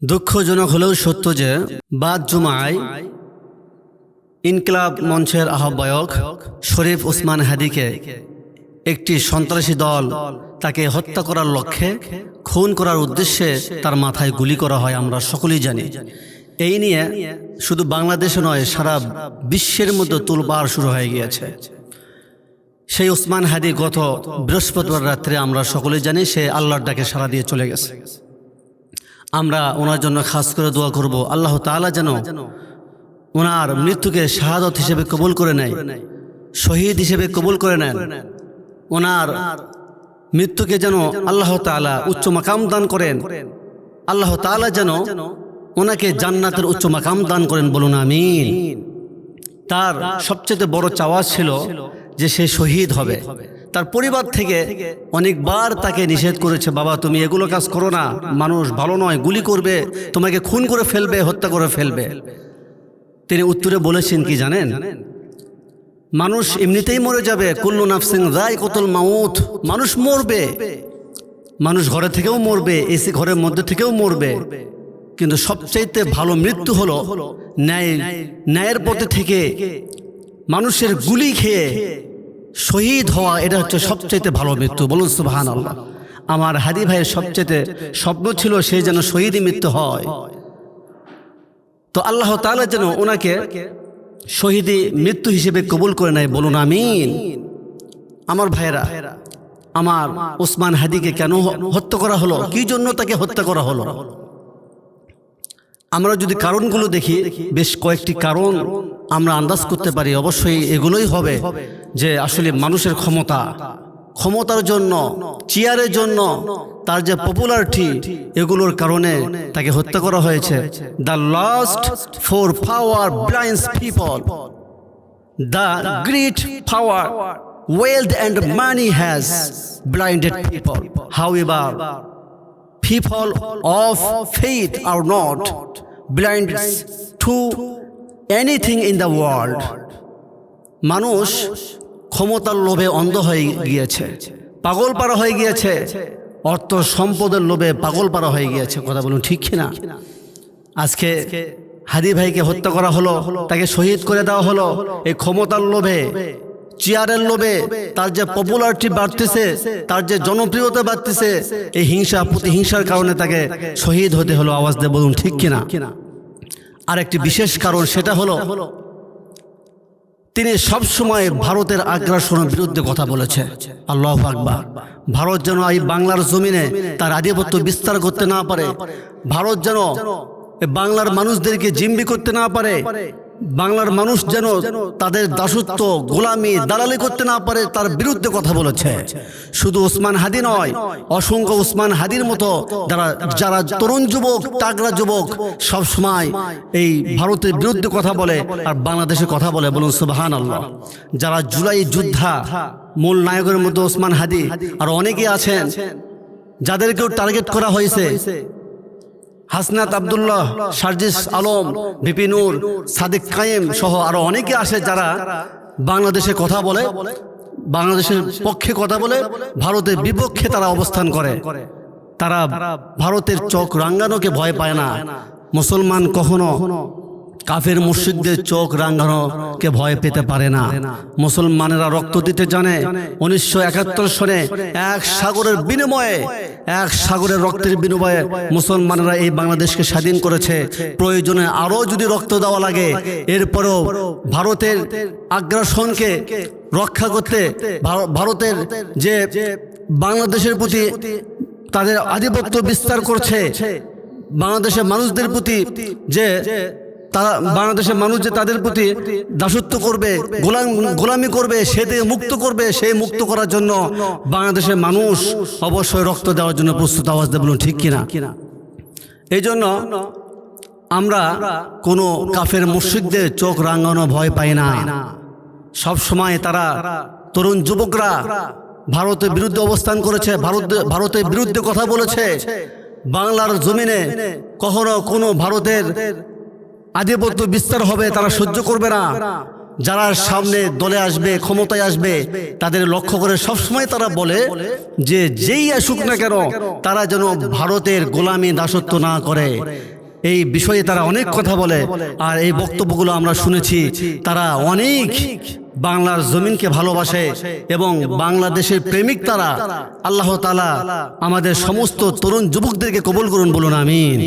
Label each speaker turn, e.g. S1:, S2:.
S1: দুঃখজনক হলেও সত্য যে বাদ জুমায় ইনকিলাব মঞ্চের আহ্বায়ক শরীফ ওসমান হাদিকে একটি সন্ত্রাসী দল তাকে হত্যা করার লক্ষ্যে খুন করার উদ্দেশ্যে তার মাথায় গুলি করা হয়, আমরা সকলেই জানি। এই নিয়ে শুধু বাংলাদেশে নয়, সারা বিশ্বের মধ্যে তোলপাড় শুরু হয়ে গিয়েছে। সেই ওসমান হাদি গত বৃহস্পতিবার রাত্রে আমরা সকলেই জানি সে আল্লাহর ডাকে সাড়া দিয়ে চলে গেছে। আমরা ওনার জন্য খাস করে দোয়া করব, আল্লাহ তাআলা যেন ওনার মৃত্যুকে শাহাদত হিসেবে কবুল করে নেয়, শহীদ হিসেবে কবুল করে নেন। ওনার মৃত্যুকে যেন আল্লাহ তাআলা উচ্চ মাকাম দান করেন, আল্লাহ তাআলা যেন ওনাকে জান্নাতের উচ্চ মাকাম দান করেন, বলুন আমিন। তার সবচেয়ে বড় চাওয়া ছিল যে সে শহীদ হবে। তার পরিবার থেকে অনেকবার তাকে নিষেধ করেছে, বাবা তুমি এগুলো কাজ করো না, মানুষ ভালো নয়, গুলি করবে, তোমাকে খুন করে ফেলবে, হত্যা করে ফেলবে। তিনি উত্তরে বলেছেন কি জানেন? মানুষ এমনিতেই মরে যাবে, কুল্লু নাফসিন যায়কাতুল মাউত, মানুষ মরবে, মানুষ ঘরে থেকেও মরবে, এসি ঘরের মধ্যে থেকেও মরবে, কিন্তু সবচাইতে ভালো মৃত্যু হলো ন্যায়ের পথে থেকে মানুষের গুলি খেয়ে শহীদ হওয়া। এটা হচ্ছে সবচাইতে ভালো মৃত্যু, বলুন সুবহানাল্লাহ। আমার হাদি ভাইয়ের সবচাইতে স্বপ্ন ছিল সে যেন শহীদই মৃত্যু হয়। তো আল্লাহ তাআলা যেন ওনাকে শহীদি মৃত্যু হিসেবে কবুল করে নেয়, বলুন আমিন। আমার ভাইয়েরা, আমার ওসমান হাদিকে কেন হত্যা করা হলো, কি জন্য তাকে হত্যা করা হলো? আমরা যদি কারণগুলো দেখি, বেশ কয়েকটি কারণ আমরা আন্দাজ করতে পারি। অবশ্যই এগুলোই হবে যে আসলে মানুষের ক্ষমতার জন্য, চেয়ারের জন্য, তার যে পপুলারিটি, এগুলোর কারণে তাকে হত্যা করা হয়েছে। The last for power blinds people, the great power, wealth and money has blinded people. However, people of faith are not blind to anything in the world. মানুষ ক্ষমতার লোভে অন্ধ হয়ে গিয়েছে, পাগল পারা হয়ে গিয়েছে, অর্থ সম্পদের লোভে পাগল পারা হয়ে গিয়েছে। কথা বলুন ঠিক কিনা? আজকে হাদি ভাইকে হত্যা করা হলো, তাকে শহীদ করে দেওয়া হলো এই ক্ষমতার লোভে, চেয়ারের লোভে, তার যে পপুলারিটি বাড়তেছে, তার যে জনপ্রিয়তা বাড়তেছে, এই প্রতিহিংসার কারণে তাকে শহীদ হতে হলো। আওয়াজ দিয়ে বলুন ঠিক কিনা? আরেকটি বিশেষ কারণ, সেটা হলো তিনি সবসময় ভারতের আগ্রাসনের বিরুদ্ধে কথা বলেছে। আল্লাহু আকবার। ভারত যেন এই বাংলার জমিনে তার আধিপত্য বিস্তার করতে না পারে, ভারত যেন বাংলার মানুষদেরকে জিম্মি করতে না পারে, বাংলার মানুষ যেন তাদের দাসত্ব, গোলামি, দালালি করতে না পারে, তার বিরুদ্ধে কথা বলেছে। শুধু ওসমান হাদি নয়, অসংখ্য ওসমান হাদির মতো যারা তরুণ যুবক, তাগড়া যুবক, সব সময় এই ভারতের বিরুদ্ধে কথা বলে আর বাংলাদেশে কথা বলে, বলুন সুবহানাল্লাহ। যারা জুলাই যোদ্ধা, মূল নায়কের মধ্যে ওসমান হাদি আর অনেকে আছেন যাদেরকেও টার্গেট করা হয়েছে। হাসনাত আব্দুল্লাহ, সার্জিস আলম, ভিপি নূর, সাদিক কায়েম সহ আরো অনেকে আসে যারা বাংলাদেশে কথা বলে, বাংলাদেশের পক্ষে কথা বলে, ভারতের বিপক্ষে তারা অবস্থান করে। তারা ভারতের চোখ রাঙ্গানোকে ভয় পায় না। মুসলমান কখনো কাফের মুশরিকদের চোখ রাঙ্গানোকে ভয় পেতে পারে না। মুসলমানেরা রক্ত দিতে জানে। 1971 সনে এক সাগরের রক্তের বিনিময়ে মুসলমানেরা এই বাংলাদেশকে স্বাধীন করেছে। প্রয়োজনে আরো যদি রক্ত দেওয়া লাগে, এরপরেও ভারতের আগ্রাসনকে রক্ষা করতে, ভারতের যে বাংলাদেশের প্রতি তাদের আধিপত্য বিস্তার করছে, বাংলাদেশের মানুষদের প্রতি যে তারা, বাংলাদেশের মানুষ যে তাদের প্রতি দাসত্ব করবে, গোলামি করবে, সে থেকে মুক্ত করবে, সেই মুক্ত করার জন্য বাংলাদেশের মানুষ অবশ্যই রক্ত দেওয়ার জন্য প্রস্তুত। আওয়াজ দিয়ে বলুন ঠিক কিনা? এই জন্য আমরা কোনো কাফের মুশরিকদের চোখ রাঙানো ভয় পাই না। সব সময় তারা, তরুণ যুবকরা ভারতের বিরুদ্ধে অবস্থান করেছে, ভারতের বিরুদ্ধে কথা বলেছে। বাংলার জমিনে কখনো কোনো ভারতের আধিপত্য বিস্তার হবে তারা সহ্য করবে না। যারা সামনে দলে আসবে, ক্ষমতায় আসবে, তাদের লক্ষ্য করে সবসময় তারা বলে যে যেই আসুক না কেন তারা যেন ভারতের গোলামি দাসত্ব না করে। এই বিষয়ে তারা অনেক কথা বলে, আর এই বক্তব্যগুলো আমরা শুনেছি। তারা অনেক বাংলার জমিনকে ভালোবাসে এবং বাংলাদেশের প্রেমিক তারা। আল্লাহ তাআলা আমাদের সমস্ত তরুণ যুবকদেরকে কবুল করুন, বলুন আমিন।